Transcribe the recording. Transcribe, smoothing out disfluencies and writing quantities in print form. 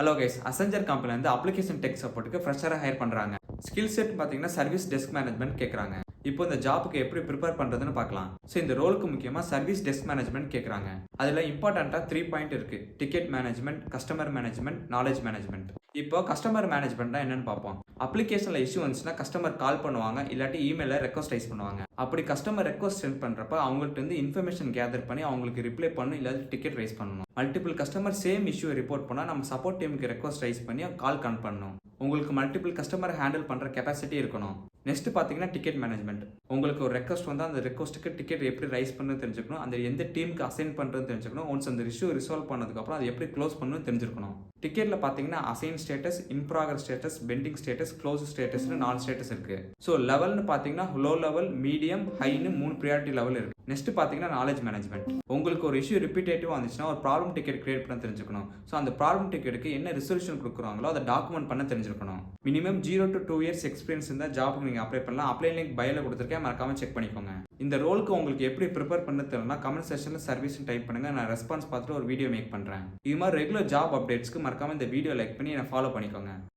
Hello guys, Accenture கம்பெனில இருந்து application tech சப்போர்ட்டுக்கு ஃப்ரெஷரா ஹையர் பண்றாங்க. ஸ்கில் செட் பாத்தீங்கன்னா சர்வீஸ் டெஸ்க் மேனேஜ்மெண்ட் கேக்குறாங்க. இப்போ இந்த ஜாப்க்கு எப்படி ப்ரிப்பேர் பண்றதுன்னு பார்க்கலாம். இந்த ரோலுக்கு முக்கியமா சர்வீஸ் டெஸ்க் மேனேஜ்மெண்ட் கேக்குறாங்க. அதுல இம்பார்ட்டன்ட்டா 3 பாயிண்ட் இருக்கு. Ticket management, customer management, knowledge management. இப்போ கஸ்டமர் மேனேஜ்மெண்ட்னா என்னன்னு பார்ப்போம். அப்ளிகேஷன்ல இஷ்யூ வந்துச்சுன்னா கஸ்டமர் கால் பண்ணுவாங்க, இல்லாட்டி இமெயில ரெக்வஸ்ட் ரைஸ் பண்ணுவாங்க. அப்படி கஸ்டமர் ரெக்வஸ்ட் சென்ட் பண்றப்ப அவங்கள்ட்ட இருந்து இன்ஃபர்மேஷன் கேதர் பண்ணி அவங்களுக்கு ரிப்ளை பண்ணணும், இல்லாட்டி டிக்கெட் ரைஸ் பண்ணணும். Multiple customer same issue report பண்ணா நம்ம சப்போர்ட் டீமுக்கு ரெக்வஸ்ட் ரைஸ் பண்ணி கால் கனெக்ட் பண்ணணும். உங்களுக்கு மல்டிபிள் கஸ்டமர் ஹேண்டில் பண்ற கெப்பாசிட்டி இருக்கணும். நெக்ஸ்ட் பாத்தீங்கன்னா டிக்கெட் மேனேஜ்மெண்ட். உங்களுக்கு ஒரு ரெக்வஸ்ட் வந்தா அந்த ரெக்வஸ்ட்டுக்கு டிக்கெட் எப்படி ரைஸ் பண்ணணும்னு தெரிஞ்சுக்கணும். அந்த எந்த டீமுக்கு அசைன் பண்றதுன்னு தெரிஞ்சுக்கணும். ஒன்ஸ் அந்த இஷ்யூ ரிசால்வ் பண்ணதுக்கு அப்புறம் அது எப்படி க்ளோஸ் பண்ணணும்னு தெரிஞ்சிருக்கணும். டிக்கெட்ல பாத்தீங்கன்னா assign status, in progress status, pending status, close ஸ்டேட்டஸ்னு 4 ஸ்டேட்டஸ் இருக்கு. லெவல்னு பாத்தீங்கன்னா லோ லெவல், மீடியம், ஹைன்னு 3 ப்ரியாரிட்டி லெவல் இருக்கு. நெக்ஸ்ட் பாத்தீங்கன்னா நாலேஜ் மேனேஜ்மெண்ட். உங்களுக்கு ஒரு இஷ்யூ ரிப்பீட்டேட்டிவா வந்துச்சுன்னா ஒரு ப்ராப்ளம் டிக்கெட் கிரியேட் பண்ண தெரிஞ்சுக்கணும். அந்த ப்ராப்ளம் டிக்கெட்டுக்கு என்ன ரெசல்யூஷன் கொடுக்குறாங்களோ அதை டாக்குமெண்ட் பண்ண தெரிஞ்சிருக்கணும். மினிமம் 0 to 2 இயர்ஸ் எக்ஸ்பீரியன்ஸ் இருந்தால் ஜாப்க்கு நீங்க அப்ளை பண்ணலாம். அப்ளை லிங்க் பயோல கொடுத்துருக்கேன், மறக்காம செக் பண்ணிக்கோங்க. இந்த ரோலுக்கு உங்களுக்கு எப்படி ப்ரிப்பேர் பண்ண தெரியலனா கமெண்ட் செக்ஷன்ல சர்வீஸ் டைப் பண்ணுங்க. நான் ரெஸ்பான்ஸ் பார்த்துட்டு ஒரு வீடியோ மேக் பண்றேன். இது மாதிரி ரெகுலர் ஜாப் அப்டேட்ஸ்க்கு மறக்காம இந்த வீடியோ லைக் பண்ணி என்ன ஃபாலோ பண்ணிக்கோங்க.